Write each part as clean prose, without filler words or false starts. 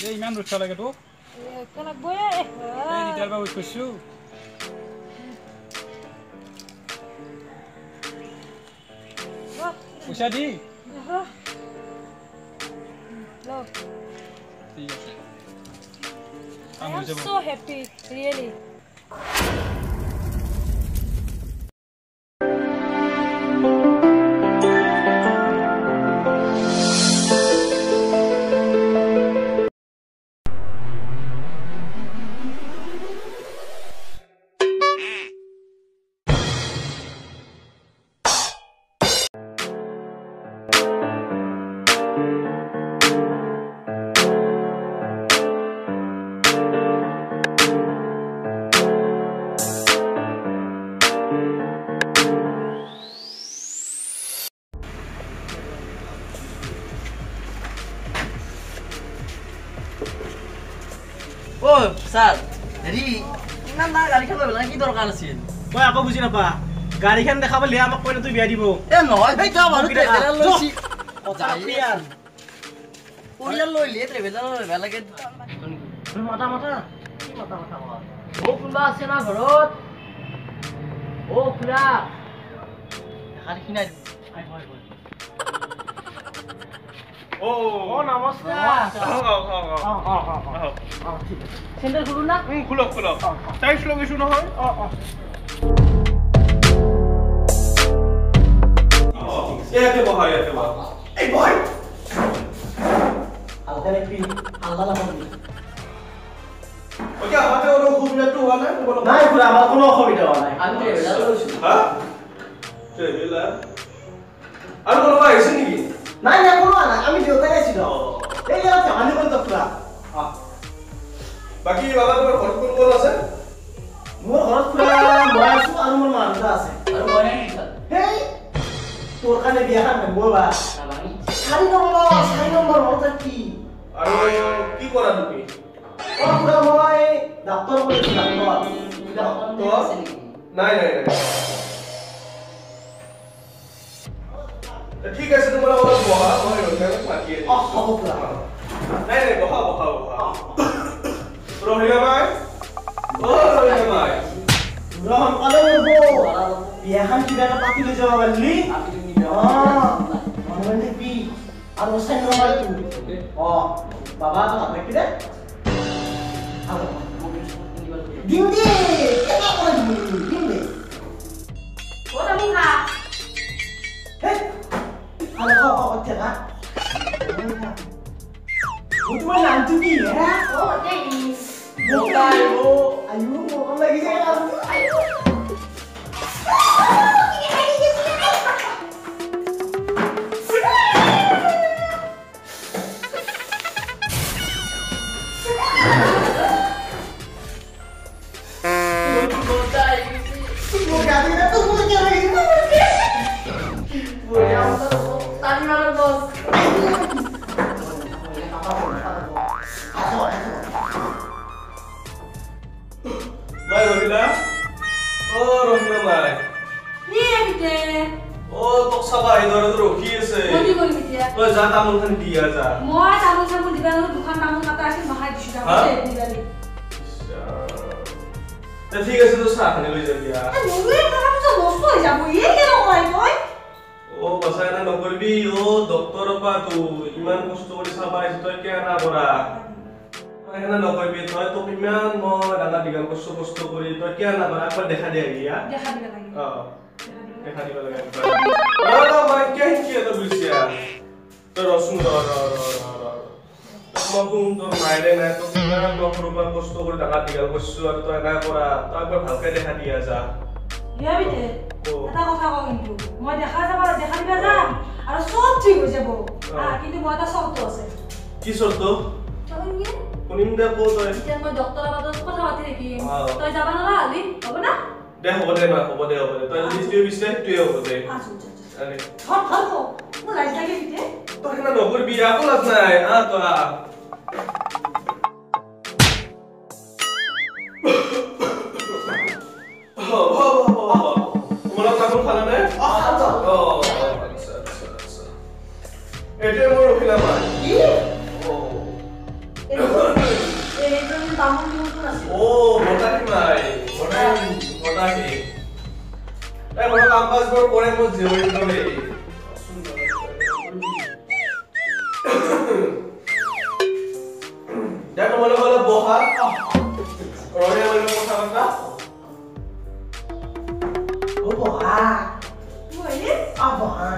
এই ইমান ৰ'দ লাগে তোক লাগবই এই দিদাৰ বা উঠ কৈছো পইচা দি ঠিক আছে I'm so happy, really. Oh, Sal. Jadi, iman na gari kan belang ki dorkar আছিল. মই আকৌ বুজি নাপা গাড়ীখন দেখাব লিয়া আমাক কইনা তুই বিয়া দিব এ নহয় ভাই যাও আৰু ট্ৰেভেলাৰ লৈছি যাইয়ান পৰিয়াল লৈ লিয়ে ট্ৰেভেলাৰ বেলাগে মাথা মাথা কি মাথা মাথা ও কোনবা আছে না ঘৰত ও খুৰা দেখাৰ কিনাই ও নমস্কাৰ ঠিক আছে চেন্টাৰ খুলো না খুলক খুলক টাইস লগেছো নহয় ইয়াতে বহা এই বহাই আলদা পি আলদা লাগি ওকে আমাদের ওর অসুবিধাটো হোৱা নাই নাই খুৰা আমাৰ কোনো অসুবিধা হোৱা নাই আমি ট্ৰেভেলাৰ লৈছো হা ট্ৰেভেলাৰ আৰু কোনোবা আহিছে নেকি নাই নাই কোনো নাই আমি দেউতাই আছিলো এই ইয়াত জানি কোন খুৰা বাকি বাবা তোমাৰ ঘৰত কোন কোন আছে মোৰ ঘৰত খুৰা মই আছো আৰু মোৰ মা আছে আৰু মই নাই হেই তোৰ কাৰণে বিয়াখন মেম্বৰবা চাৰি নম্বৰ মতে কি আৰু কি কৰা তুমি অ খুৰা মই ডাক্তৰ কৰিছো ডাক্তৰ আছে নেকি নাই নাই নাই ঠিক আছে তোমাৰ অলপ বহা মই ৰহিলাক মাতি আছো হ'ব খুৰা নাই নাই বহা ৰহিলা মাই ৰহিলা মাই ৰহন কালে হ'ব বিয়াখন কিবা এটা পাতি লৈ যাব পাৰিলি মানে কি আৰু চাই নম্বৰ অ বাবা তো আপে কি দে দিন দে কেনে কৰে দিন দে ওটা মুখা হে আলে ক থেকা তোমার নাম কি হে ও দেই মোবাইল ও আয়ু মোবাইল লাগিছে আয়ু Mai Rohila. Oh Rohila mai. Iya bite. Oh tok sabai dor dor ki ase. Kodi kodi bite. Oh ja tamun khan dia ja. Moi tamun khan diba no dukhan tamun kata asin mahai disu ta bite dilali. Ta thik ase to sa khane loi jabi ya. Nui karam to nosto hoi jabo ye keno koi koi. Oh basai na nokorbi oh doctor pa tu iman kosto kori sabai toy ke na bora. এখানে নকইবি তই তো ইমান মই ডাঙৰ দিগাল কষ্ট কৰি তই কিয় না কৰা একবাৰ দেখা দে গিয়া দেখা দিবা লাগে দেখা দিবা লাগে না মই কি এটা বুঝিয়া তই ৰসুন তোমাকুম তোৰ মাইৰে নাই তো কিমান ডক্টৰৰ কষ্ট কৰি ডাঙৰ দিগাল কৰছো আৰু তই না কৰা তই একবাৰ ভালকে দেখা দিয়া যা ইয়া বিতে এটা কথা কও কিন্তু মই দেখা দিবা যাম আৰু সব ঠিক হৈ যাব কিন্তু মই এটা শৰ্ত আছে কি শৰ্ত কোনিন্দা কো তই এতিয়া মই ডক্টৰৰ লগত কথা পাতি ৰাখিম তই যাবা না আলি হ'ব না দে হ'ব দে তই যদি তুই বিচাৰ তুই হ'ব দে আৰে হট মই লাইট লাগে বিতে তই না নকৰবি আকো লাজ নাই তই মোলা কাপোৰ খালা নে খালো আচ্ছা এতে মোৰ ৰখিলা মা কি বৰ কৰে মই জেউৰি কৰে যা তোমালোক অলপ বহা ৰহিয়া মানে কথা কথা ও বহা বহিলি বহা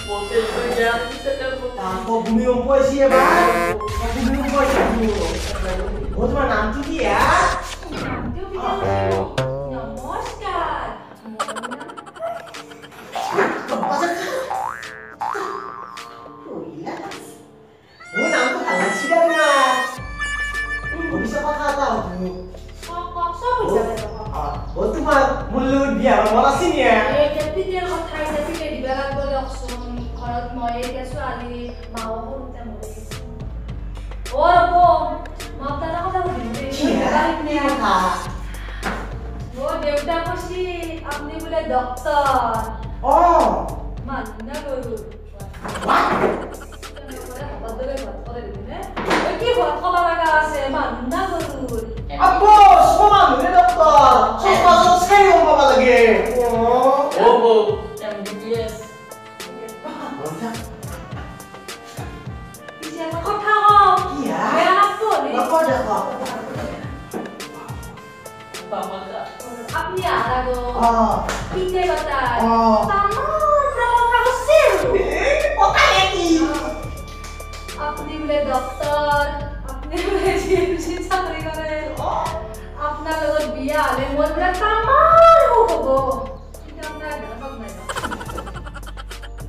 বলতে যা তারপর ভূমিকম্প হয়েছে এবার ভূমিকম্প হয়েছে ও তোমার নামটি কি নমস্কার ও নাম তো ভালো ছিল না ভবিষ্যৎ কথা এটা সব বুঝাবে ও তোমার মূল্য বিয়া মন আছে নি এই কেপিটেল কথা এটা পিলে দিবা লাগব লকছন ঘৰত মই এতিয়া ছোৱালী মাও সৰুতে মৰি ও ৰব মই তাৰ কথা সুধিম কি কথা ও দেউতা কৈছি আপুনি বোলে ডক্টৰ ও মান্না গৰু what কি ঘৰত ক'ব লগা আছে মান্না গৰু আব্বু সমান রে ডক্টর সস্তা সস্তাই বাবা লাগে ও বো MBBS পিছে কথা কওঁ কি বেয়া নাপলি বাবা দেখো Pamaka আপনি আরাগো পিতে কথা Oh. কথা কৈছিল কথা কি আপনি বোলে ডক্টৰ আপনি বোলে জিএমচি চাকৰি কৰে আপোনাৰ লগত বিয়া হ'লে মোৰ বোলে তামাৰ হ'ব কিন্তু আপোনাৰ গম নাই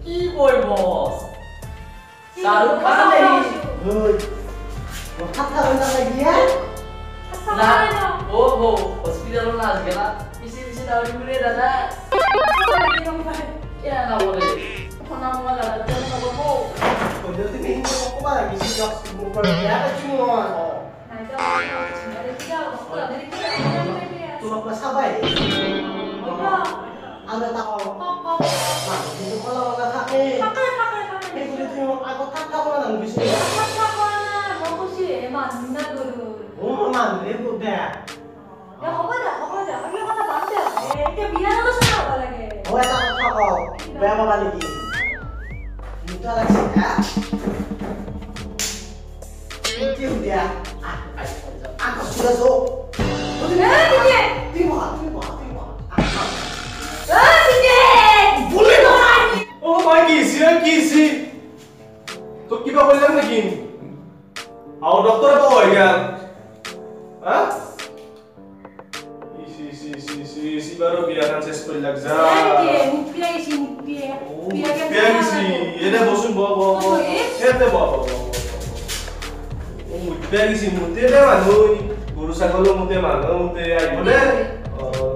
কি boy boss Shahrukh Khan ওই কথা কইতা লাগিয়া na oh hospital na gela isi tahu dulu dada ya na boleh kena mau ada jangan kamu Udah tuh nih mau kemana lagi sih dok? Mau pergi apa cuma? Cuma pas sabar ya? Ada tahu? Nah, itu kalau nggak pakai. Ini kudu tuh aku tak tahu mana bisa. Oh, mana ini udah. Oh, ya tak tahu. Bayar apa lagi? Itu lagi ya. Itu dia. Aku sudah so. boleh oh my kisi তো কিবা কইলাম নাকি আও doctor তো হই গেল হ্যাঁ সি বারো বিয়া কান শেষ করে লাগ যা বিয়াগিছি এনে বসুন ব এতে ব ও বিয়াগিছি মুতে দে মানু গরু ছাগল মুতে মানু মুতে আইবলে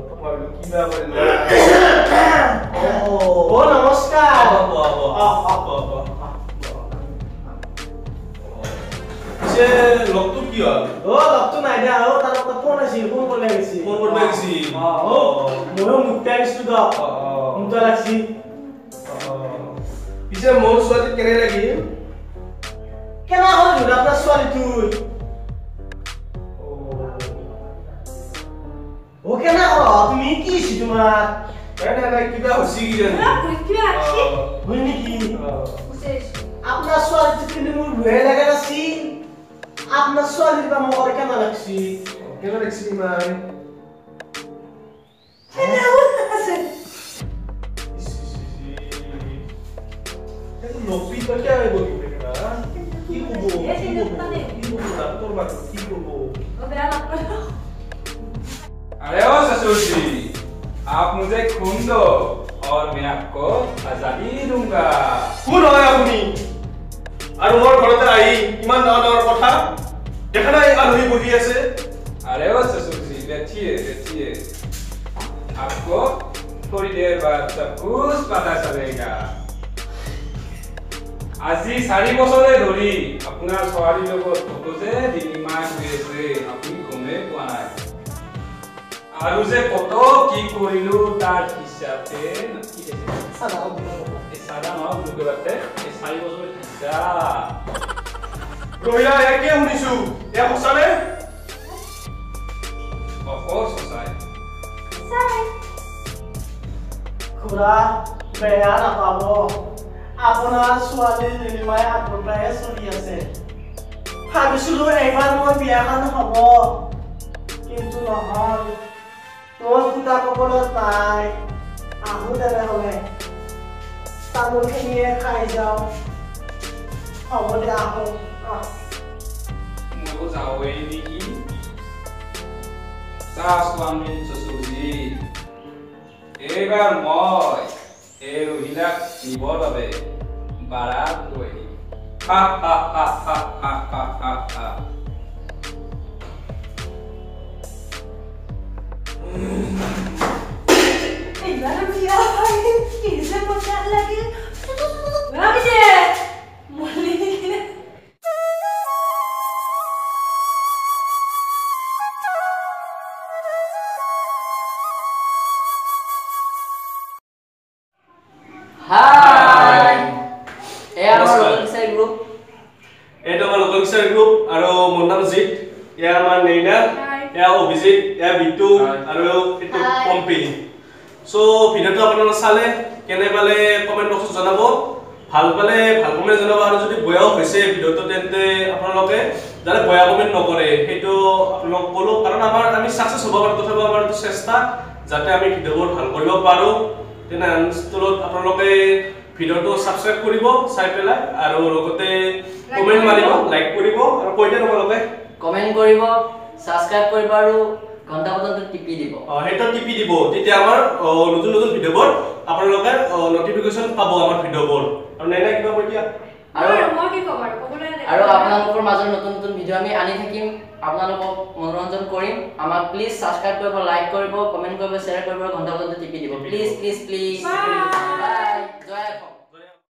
তোমার কিবা কইলা ও নমস্কার। সে লগটো কি হল ও লগটো নাই দিয়া ও তাৰ লগত ফোন আছিল ফোন কৰিলে গৈছি ফোন কৰবা গেছি ময়ো মুক্তা আহিছো দক মুক্তা লাগছি পিছে মোৰ ছোৱালী কেনে লাগিল কেনা হ'ল ধৰা আপোনাৰ ছোৱালীটো ও কেনা হ'ল তুমি কি হৈছে তোমাৰ নাই কিবা হৈছি কি জানি হয় নেকি আপোনাৰ ছোৱালীটো কিন্তু মোৰ ভয়ে লাগা নাছিল আপোনাৰ ছোৱালীৰ বা মোৰ কেনা লাগছি কেনে দেখছি মাই লপি তো কে আইব কি কব ডাক্তার বাট কি কব अरे ओ ससुर जी आप मुझे खून दो और मैं आपको आजादी दूंगा কোন হয় আপুনি আৰু মোৰ ঘৰতে আহি ইমান ডাঙৰ কথা দেখা নাই আলহী বহি আছে अरे ओ ससुर जी बैठिए आपको थोड़ी देर बाद सब कुछ पता चलेगा আজি 4 বছৰে ধৰি আপোনাৰ ছোৱালীৰ লগত ফটো যে দিনিমান হৈ আছে আপুনি গমে পোৱা নাই আৰু যে ফটো কি কৰিলো তাৰ হিচাপে কি এই সাদা নাও দুগৰাতে এই 4 বছৰৰ হিচাপ ৰহিলা একে শুনিছো এ সঁচানে অফৰ সঁচাই খুৰা বেয়া নাপাব আপোনাৰ ছোৱালী নীলিমাই আগৰ পৰাই চলি আছে ভাবিছিলো এইবাৰ মোৰ বিয়াখন হ'ব কিন্তু নহয় তোৰ ফুটা কপালত নাই আহো তেনেহ'লে তামোলখিনিয়ে খাই যাওঁ হ'ব দে আহো মইও যাওঁৱেই নেকি স্বামী চচুজি এইবাৰ মই এই ৰহিলাক নিবৰ বাবে বাৰাত লৈ এইবাৰ বিয়া হয় কি যে মজা লাগে ভাবিছে মলি কিনে হাই এয়া আমাৰ লোকেল কিচাৰী গ্ৰুপ এইটো আমাৰ লোকেল কিচাৰী গ্ৰুপ আৰু মোৰ নাম জিত এয়া আমাৰ নেইনা এয়া অভিজিত এয়া বিটু আৰু এইটো পম্পি সো ভিডিওটো আপোনালোকে চালে কেনে পালে কমেন্ট বক্সত জনাব ভাল পালে ভাল কমেন্ট জনাব আৰু যদি বেয়াও হৈছে ভিডিওটো তেন্তে আপোনালোকে যাতে বেয়া কমেন্ট নকৰে সেইটো আপোনালোক কলো কাৰণ আমি সাকসেস হ'ব পাৰো তথাপি আমাৰ চেষ্টা যাতে আমি ভিডিওবোৰ ভাল কৰিব পাৰো তেনে আনষ্টলত আপোনালোকে ভিডিওটো সাবস্ক্ৰাইব কৰিব চাই পেলাই আৰু লগতে কমেন্ট মাৰিব লাইক কৰিব আৰু কৈ দিয়া আপোনালোকে কমেন্ট কৰিব সাবস্ক্ৰাইব কৰিব আৰু ঘণ্টা বটনটো টিপি দিব হেটো টিপি দিব তেতিয়া আমাৰ নতুন নতুন ভিডিওবোৰ আপোনালোকে নটিফিকেশন পাব আমাৰ ভিডিওবোৰ আৰু নাই কিবা কৈ দিয়া আৰু মই কি কম আৰু আপোনালোকৰ মাজত নতুন নতুন ভিডিও আমি আনি থাকিম আপোনালোকক মনোৰঞ্জন কৰিম আমাক প্লিজ সাবস্ক্ৰাইব কৰিব লাইক কৰিব কমেন্ট কৰিব শ্বেয়াৰ কৰিব ঘণ্টা বটনটো টিপি দিব প্লিজ প্লিজ প্লিজ বাই জয় অসম